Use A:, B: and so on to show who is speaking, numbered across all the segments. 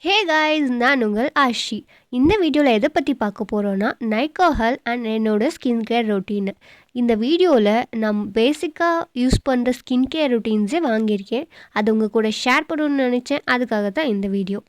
A: Hey guys, நான் உங்கள் ஆஷி. இந்த வீடியோவில் எதை பற்றி பார்க்க போகிறோன்னா NYKAA அண்ட் என்னோட ஸ்கின் கேர் ரொட்டீன். இந்த வீடியோவில் நான் பேசிக்காக யூஸ் பண்ணுற ஸ்கின் கேர் ரொட்டீன்ஸே வாங்கியிருக்கேன். அது உங்கள் கூட ஷேர் பண்ணணும்னு நினச்சேன். அதுக்காக தான் இந்த வீடியோ.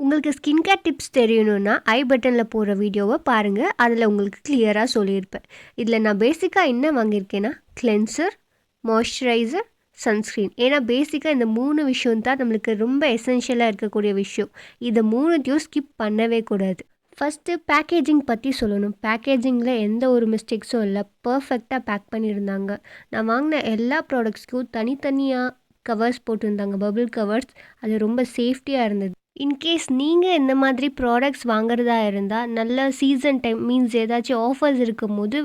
A: உங்களுக்கு ஸ்கின் கேர் டிப்ஸ் தெரியணுன்னா ஐ பட்டனில் போகிற வீடியோவை பாருங்கள். அதில் உங்களுக்கு கிளியராக சொல்லியிருப்பேன். இதில் நான் பேசிக்காக என்ன வாங்கியிருக்கேன்னா கிளென்சர், மாய்ஸ்சரைசர், சன்ஸ்க்ரீன். ஏன்னா பேசிக்காக இந்த 3 விஷயம் தான் நம்மளுக்கு ரொம்ப எசென்ஷியலாக இருக்கக்கூடிய விஷயம். இதை 3த்தையும் ஸ்கிப் பண்ணவே கூடாது. ஃபஸ்ட்டு பேக்கேஜிங் பற்றி சொல்லணும். பேக்கேஜிங்கில் எந்த ஒரு மிஸ்டேக்ஸும் இல்லை, பர்ஃபெக்டாக பேக் பண்ணியிருந்தாங்க. நான் வாங்கின எல்லா ப்ராடக்ட்ஸ்க்கும் தனித்தனியாக கவர்ஸ் போட்டிருந்தாங்க, பபிள் கவர்ஸ். அது ரொம்ப சேஃப்டியாக இருந்தது. இன்கேஸ் நீங்கள் இந்த மாதிரி ப்ராடக்ட்ஸ் வாங்குறதா இருந்தால் நல்ல சீசன் டைம் மீன்ஸ் ஏதாச்சும் ஆஃபர்ஸ் இருக்கும் போது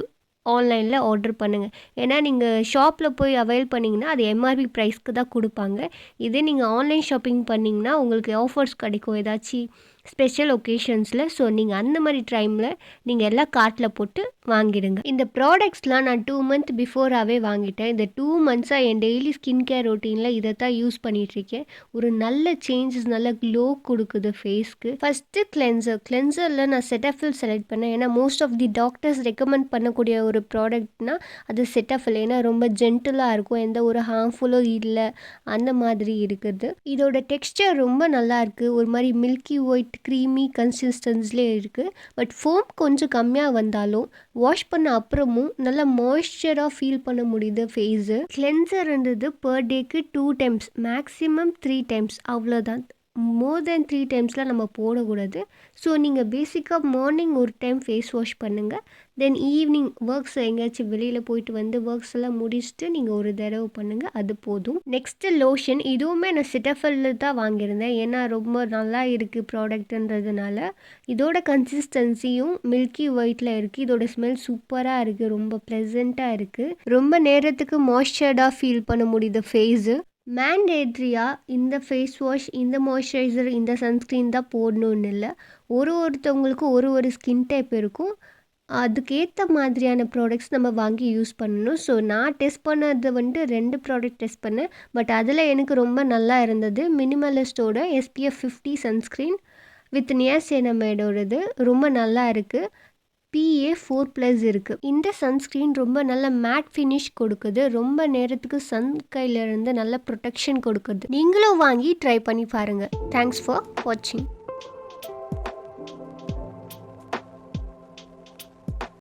A: ஆன்லைனில் ஆர்டர் பண்ணுங்கள். ஏன்னா நீங்கள் ஷாப்பில் போய் அவைல் பண்ணிங்கன்னா அது எம்ஆர்பி ப்ரைஸ்க்கு தான் கொடுப்பாங்க. இதே நீங்கள் ஆன்லைன் ஷாப்பிங் பண்ணிங்கன்னா உங்களுக்கு ஆஃபர்ஸ் கிடைக்கும் ஏதாச்சும் ஸ்பெஷல் ஒகேஷன்ஸில். ஸோ நீங்கள் அந்த மாதிரி டைமில் நீங்கள் எல்லாம் கார்ட்டில் போட்டு வாங்கிடுங்க. இந்த ப்ராடக்ட்ஸ்லாம் நான் 2 மந்த் பிஃபோராகவே வாங்கிட்டேன். இந்த 2 மந்த்ஸாக என் டெய்லி ஸ்கின் கேர் ரொட்டீனில் இதை தான் யூஸ் பண்ணிகிட்ருக்கேன். ஒரு நல்ல சேஞ்சஸ், நல்ல க்ளோ கொடுக்குது ஃபேஸ்க்கு. ஃபஸ்ட்டு கிளென்சரில் நான் Cetaphil செலக்ட் பண்ணேன். ஏன்னா most of the doctors recommend பண்ணக்கூடிய ஒரு ப்ராடக்ட்னா அது Cetaphil. ஏன்னா ரொம்ப ஜென்டிலாக இருக்கும், எந்த ஒரு ஹார்ம்ஃபுல்லும் இல்லை, அந்த மாதிரி இருக்குது. இதோட டெக்ஸ்டர் ரொம்ப நல்லா இருக்குது. ஒரு மாதிரி மில்கி ஒயிட் க்ரீமி கன்சிஸ்டன்ஸ்லேயே இருக்குது. பட் ஃபோம் கொஞ்சம் கம்மியாக வந்தாலும் வாஷ் பண்ண அப்புறமும் நல்லா மாய்ஸ்சராக ஃபீல் பண்ண முடியுது ஃபேஸு. கிளென்சர்ன்றது பர் டேக்கு 2 டைம்ஸ், மேக்ஸிமம் 3 டைம்ஸ், அவ்வளோதான். மோர் தென் 3 டைம்ஸ்லாம் நம்ம போடக்கூடாது. ஸோ நீங்கள் பேசிக்காக மார்னிங் ஒரு டைம் ஃபேஸ் வாஷ் பண்ணுங்கள். தென் ஈவினிங் ஒர்க்ஸ் எங்கேயாச்சும் வெளியில் போயிட்டு வந்து ஒர்க்ஸ் எல்லாம் முடிச்சுட்டு நீங்கள் ஒரு தடவை பண்ணுங்கள், அது போதும். Next lotion. இதுவுமே நான் Cetaphil தான் வாங்கியிருந்தேன். ஏன்னா ரொம்ப நல்லா இருக்குது ப்ராடக்ட்டுன்றதுனால. இதோட கன்சிஸ்டன்சியும் மில்கி ஒயிட்டில் இருக்குது. இதோட ஸ்மெல் சூப்பராக இருக்குது, ரொம்ப ப்ளசண்ட்டாக இருக்குது. ரொம்ப நேரத்துக்கு மாய்ஸ்சர்டாக ஃபீல் பண்ண முடியுது ஃபேஸு. மேண்டேட்ரியாக இந்த ஃபேஸ் வாஷ், இந்த மாய்ஸ்சரைசர், இந்த சன்ஸ்க்ரீன் தான் போடணுன்னு இல்லை. ஒருத்தவங்களுக்கும் ஒரு ஸ்கின் டைப் இருக்கும். அதுக்கேற்ற மாதிரியான ப்ராடக்ட்ஸ் நம்ம வாங்கி யூஸ் பண்ணணும். ஸோ நான் டெஸ்ட் பண்ணது 2 ப்ராடக்ட் டெஸ்ட் பண்ணேன். பட் அதில் எனக்கு ரொம்ப நல்லா இருந்தது மினிமலிஸ்டோட SPF 50 சன்ஸ்க்ரீன் வித் நியாசினமைடோடது ரொம்ப நல்லா இருக்குது. PA4+ இருக்குது. இந்த சன்ஸ்க்ரீன் ரொம்ப நல்ல மேட் ஃபினிஷ் கொடுக்குது. ரொம்ப நேரத்துக்கு சன் கையிலேருந்து நல்ல ப்ரொடெக்ஷன் கொடுக்குது. நீங்களும் வாங்கி ட்ரை பண்ணி பாருங்கள். தேங்க்ஸ் ஃபார் வாட்சிங்.